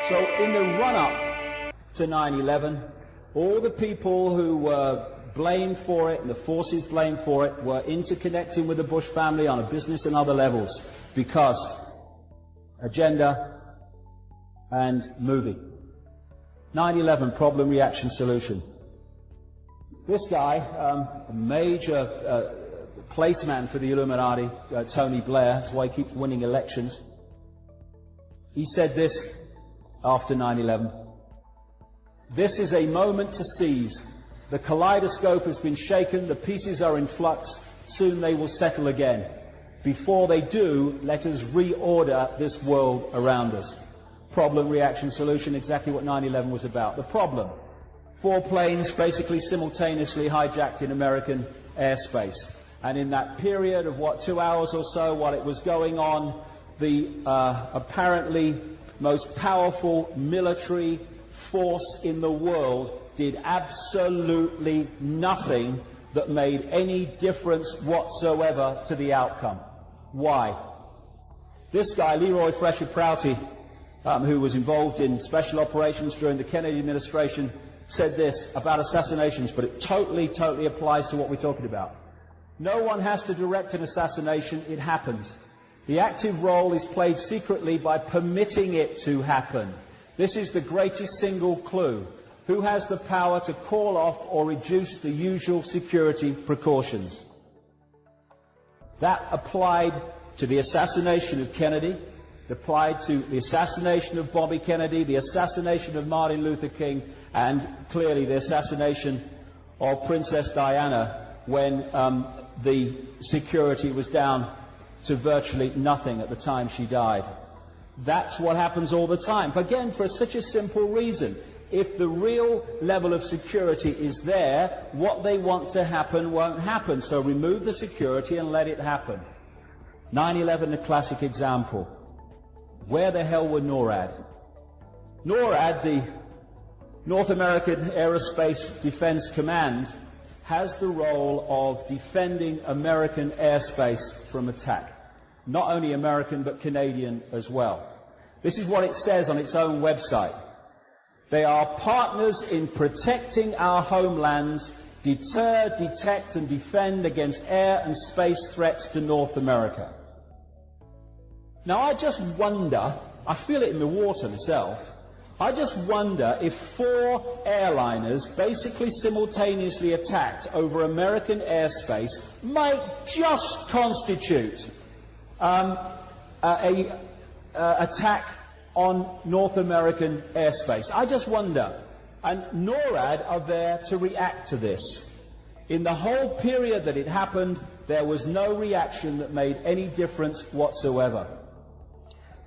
So in the run-up to 9/11, all the people who were blamed for it and the forces blamed for it were interconnecting with the Bush family on a business and other levels because agenda and movie. 9/11, problem, reaction, solution. This guy, a major placeman for the Illuminati, Tony Blair, that's why he keeps winning elections. He said this after 9/11. This is a moment to seize. The kaleidoscope has been shaken, the pieces are in flux, soon they will settle again. Before they do, let us reorder this world around us. Problem, reaction, solution, exactly what 9/11 was about. The problem, 4 planes basically simultaneously hijacked in American airspace. And in that period of, 2 hours or so while it was going on, the apparently most powerful military force in the world did absolutely nothing that made any difference whatsoever to the outcome. Why? This guy, Leroy Fresher Prouty, who was involved in special operations during the Kennedy administration, said this about assassinations, but it totally applies to what we're talking about. No one has to direct an assassination, it happens. The active role is played secretly by permitting it to happen. This is the greatest single clue. Who has the power to call off or reduce the usual security precautions? That applied to the assassination of Kennedy, it applied to the assassination of Bobby Kennedy, the assassination of Martin Luther King, and clearly the assassination of Princess Diana when the security was down to virtually nothing at the time she died. That's what happens all the time. Again, for such a simple reason. If the real level of security is there, what they want to happen won't happen. So remove the security and let it happen. 9/11, a classic example. Where the hell were NORAD? NORAD, the North American Aerospace Defense Command, has the role of defending American airspace from attack. Not only American, but Canadian as well. This is what it says on its own website. They are partners in protecting our homelands, deter, detect, and defend against air and space threats to North America. Now, I just wonder, I feel it in the water myself, I just wonder if 4 airliners basically simultaneously attacked over American airspace might just constitute an attack on North American airspace. I just wonder. And NORAD are there to react to this. In the whole period that it happened, there was no reaction that made any difference whatsoever.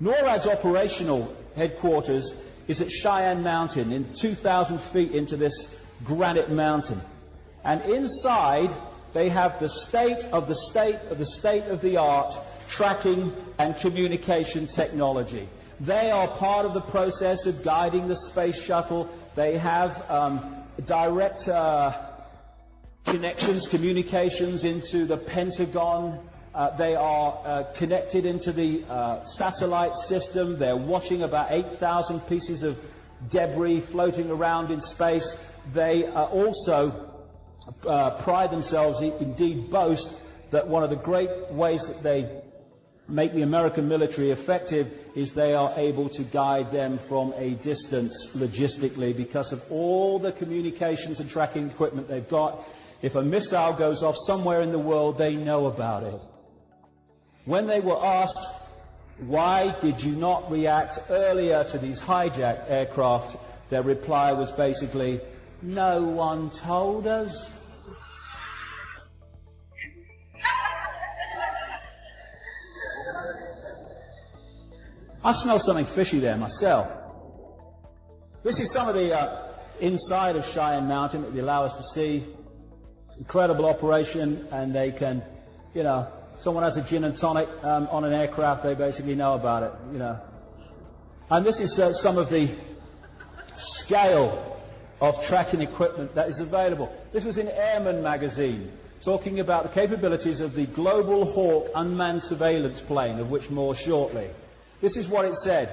NORAD's operational headquarters is at Cheyenne Mountain, in 2,000 feet into this granite mountain. And inside, they have the state of the art tracking and communication technology. They are part of the process of guiding the space shuttle. They have direct connections, communications into the Pentagon. They are connected into the satellite system. They're watching about 8,000 pieces of debris floating around in space. They also pride themselves, indeed boast, that one of the great ways that they make the American military effective is they are able to guide them from a distance logistically because of all the communications and tracking equipment they've got. If a missile goes off somewhere in the world, they know about it. When they were asked, why did you not react earlier to these hijacked aircraft, their reply was basically, no one told us. I smell something fishy there myself. This is some of the inside of Cheyenne Mountain that they allow us to see. Incredible operation, and they can, someone has a gin and tonic on an aircraft, they basically know about it, And this is some of the scale of tracking equipment that is available. This was in Airman magazine, talking about the capabilities of the Global Hawk unmanned surveillance plane, of which more shortly. This is what it said.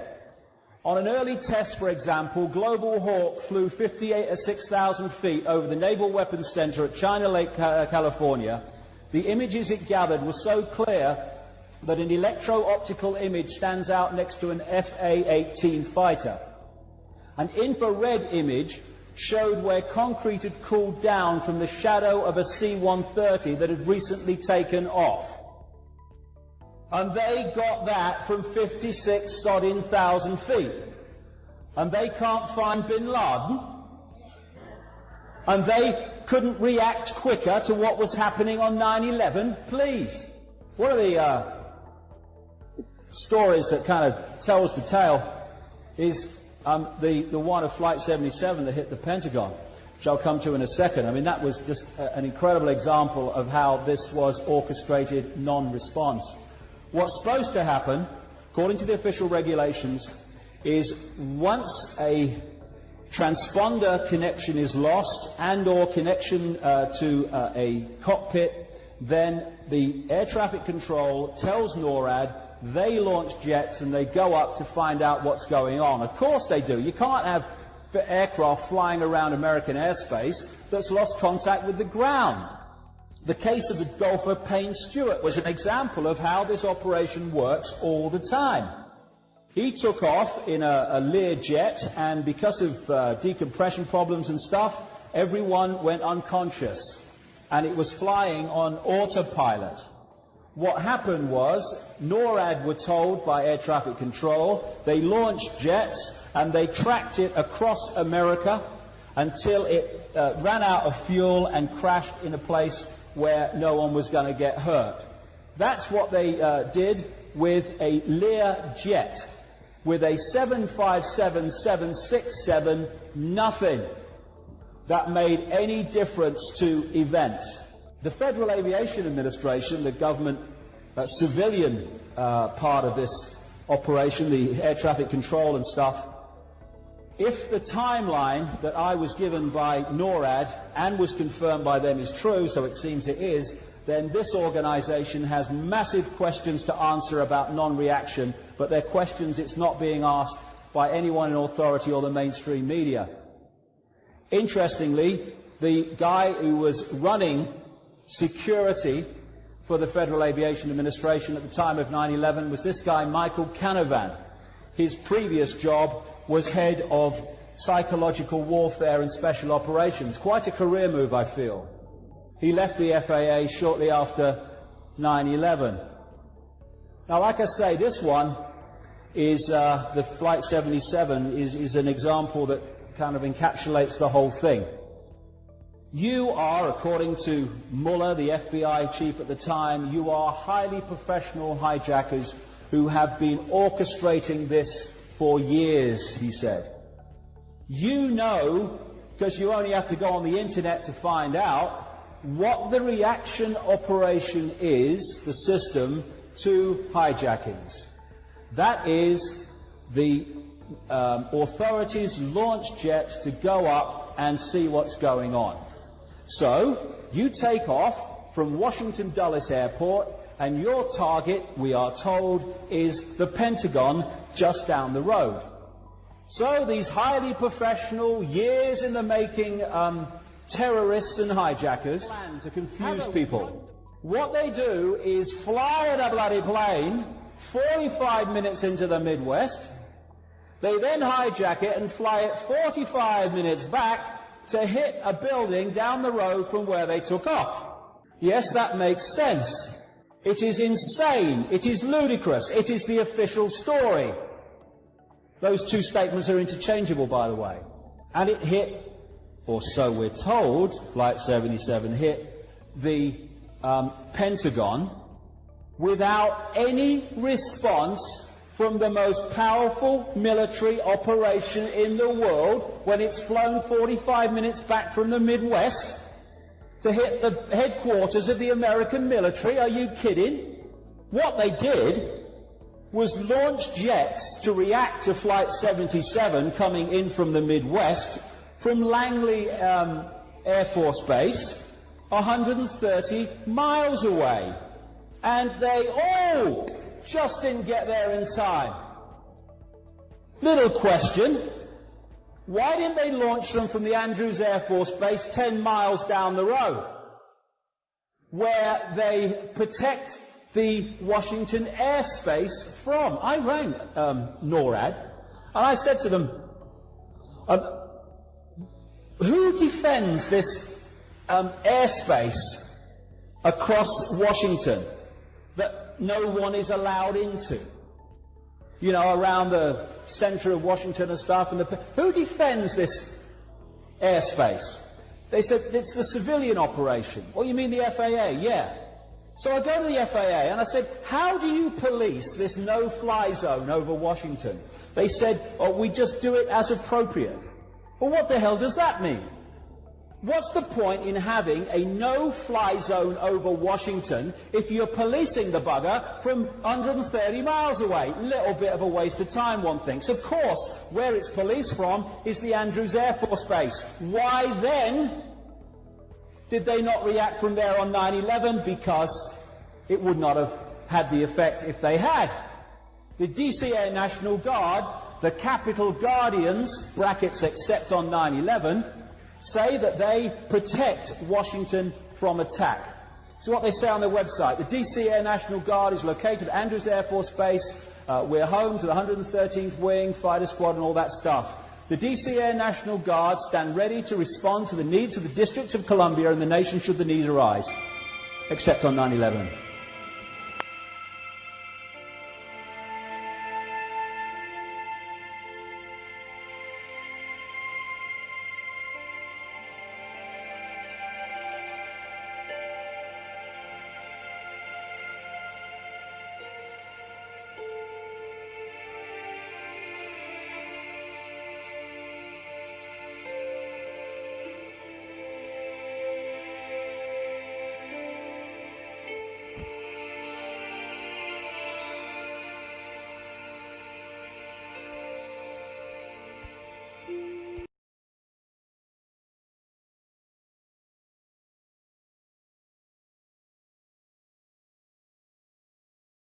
On an early test, for example, Global Hawk flew 58 at 6,000 feet over the Naval Weapons Center at China Lake, California. The images it gathered were so clear that an electro-optical image stands out next to an FA-18 fighter. An infrared image showed where concrete had cooled down from the shadow of a C-130 that had recently taken off. And they got that from 56,000 feet. And they can't find bin Laden. And they couldn't react quicker to what was happening on 9/11. Please. One of the stories that kind of tells the tale is the one of Flight 77 that hit the Pentagon, which I'll come to in a second. I mean, that was just an incredible example of how this was orchestrated non-response. What's supposed to happen, according to the official regulations, is once a transponder connection is lost and or connection to a cockpit, then the air traffic control tells NORAD, they launch jets and they go up to find out what's going on. Of course they do. You can't have aircraft flying around American airspace that's lost contact with the ground. The case of the golfer Payne Stewart was an example of how this operation works all the time. He took off in a Lear jet, and because of decompression problems and stuff, everyone went unconscious, and it was flying on autopilot. What happened was, NORAD were told by air traffic control, they launched jets, and they tracked it across America until it ran out of fuel and crashed in a place where no one was going to get hurt. That's what they did with a Lear jet. With a 757-767, nothing that made any difference to events. The Federal Aviation Administration, the government civilian part of this operation, the air traffic control and stuff, if the timeline that I was given by NORAD and was confirmed by them is true, so it seems it is, then this organization has massive questions to answer about non-reaction, but they're questions it's not being asked by anyone in authority or the mainstream media. Interestingly, the guy who was running security for the Federal Aviation Administration at the time of 9/11 was this guy, Michael Canavan. His previous job was head of psychological warfare and special operations. Quite a career move, I feel. He left the FAA shortly after 9/11. Now, like I say, this one is the Flight 77 is an example that kind of encapsulates the whole thing. You are, according to Mueller, the FBI chief at the time, you are highly professional hijackers who have been orchestrating this for years, he said. You know, because you only have to go on the internet to find out, what the reaction operation is, the system, to hijackings. That is, the authorities launch jets to go up and see what's going on. So, you take off from Washington Dulles Airport, and your target, we are told, is the Pentagon just down the road. So these highly professional, years in the making terrorists and hijackers plan to confuse people. What they do is fly in a bloody plane 45 minutes into the Midwest. They then hijack it and fly it 45 minutes back to hit a building down the road from where they took off. Yes, that makes sense. It is insane. It is ludicrous. It is the official story. Those two statements are interchangeable, by the way. And it hit, or so we're told, Flight 77 hit the Pentagon without any response from the most powerful military operation in the world when it's flown 45 minutes back from the Midwest to hit the headquarters of the American military. Are you kidding? What they did was launch jets to react to Flight 77 coming in from the Midwest from Langley Air Force Base, 130 miles away. And they all just didn't get there in time. Little question. Why didn't they launch them from the Andrews Air Force Base 10 miles down the road, where they protect the Washington airspace from? I rang NORAD, and I said to them, who defends this airspace across Washington that no one is allowed into? You know, around the centre of Washington and stuff. And who defends this airspace? They said, it's the civilian operation. Oh, you mean the FAA? Yeah. So I go to the FAA and I said, how do you police this no-fly zone over Washington? They said, oh, we just do it as appropriate. Well, what the hell does that mean? What's the point in having a no-fly zone over Washington if you're policing the bugger from 130 miles away? Little bit of a waste of time, one thinks. Of course, where it's policed from is the Andrews Air Force Base. Why then did they not react from there on 9/11? Because it would not have had the effect if they had. The DC Air National Guard, the Capitol Guardians, brackets except on 9/11, say that they protect Washington from attack. So what they say on their website, the DC Air National Guard is located at Andrews Air Force Base. We're home to the 113th Wing, Fighter Squad and all that stuff. The DC Air National Guard stand ready to respond to the needs of the District of Columbia and the nation should the need arise, except on 9/11.